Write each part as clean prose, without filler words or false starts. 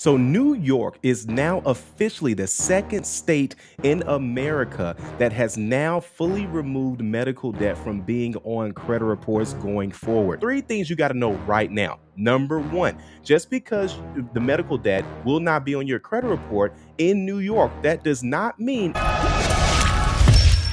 So, New York is now officially the second state in America that has now fully removed medical debt from being on credit reports going forward. Three things you got to know right now. Number one, just because the medical debt will not be on your credit report in New York, that does not mean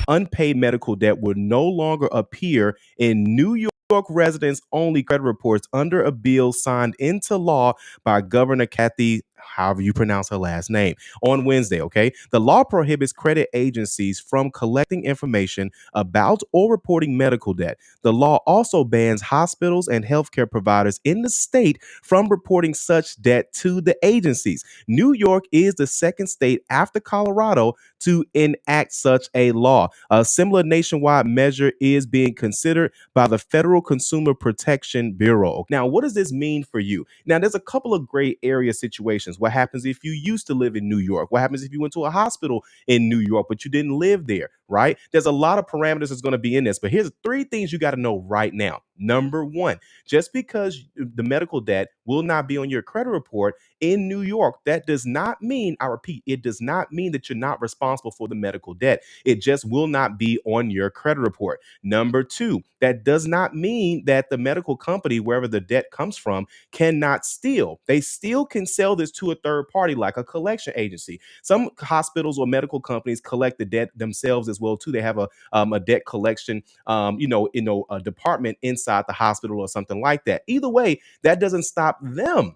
unpaid medical debt will no longer appear in New York residents only credit reports under a bill signed into law by Governor Kathy, however you pronounce her last name, on Wednesday. Okay. The law prohibits credit agencies from collecting information about or reporting medical debt. The law also bans hospitals and healthcare providers in the state from reporting such debt to the agencies. New York is the second state after Colorado to enact such a law. A similar nationwide measure is being considered by the Federal Consumer Protection Bureau. Now, what does this mean for you? Now, there's a couple of gray area situations. What happens if you used to live in New York? What happens if you went to a hospital in New York, but you didn't live there, right? There's a lot of parameters that's going to be in this, but here's three things you got to know right now. Number one, just because the medical debt will not be on your credit report in New York, that does not mean, I repeat, it does not mean that you're not responsible for the medical debt. It just will not be on your credit report. Number two, that does not mean that the medical company, wherever the debt comes from, cannot steal. They still can sell this to a third party, like a collection agency. Some hospitals or medical companies collect the debt themselves as well too. They have a debt collection, a department inside the hospital or something like that. Either way, that doesn't stop them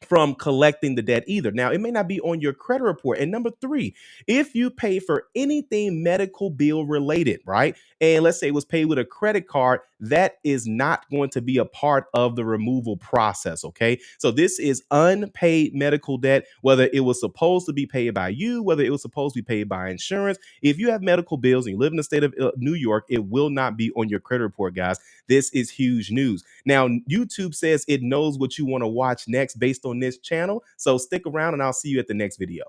from collecting the debt either. Now, it may not be on your credit report. And number three, if you pay for anything medical bill related, right? And let's say it was paid with a credit card, that is not going to be a part of the removal process. Okay. So this is unpaid medical debt, whether it was supposed to be paid by you, whether it was supposed to be paid by insurance. If you have medical bills and you live in the state of New York, it will not be on your credit report, guys. This is huge news. Now, YouTube says it knows what you want to watch next based on this channel. So stick around and I'll see you at the next video.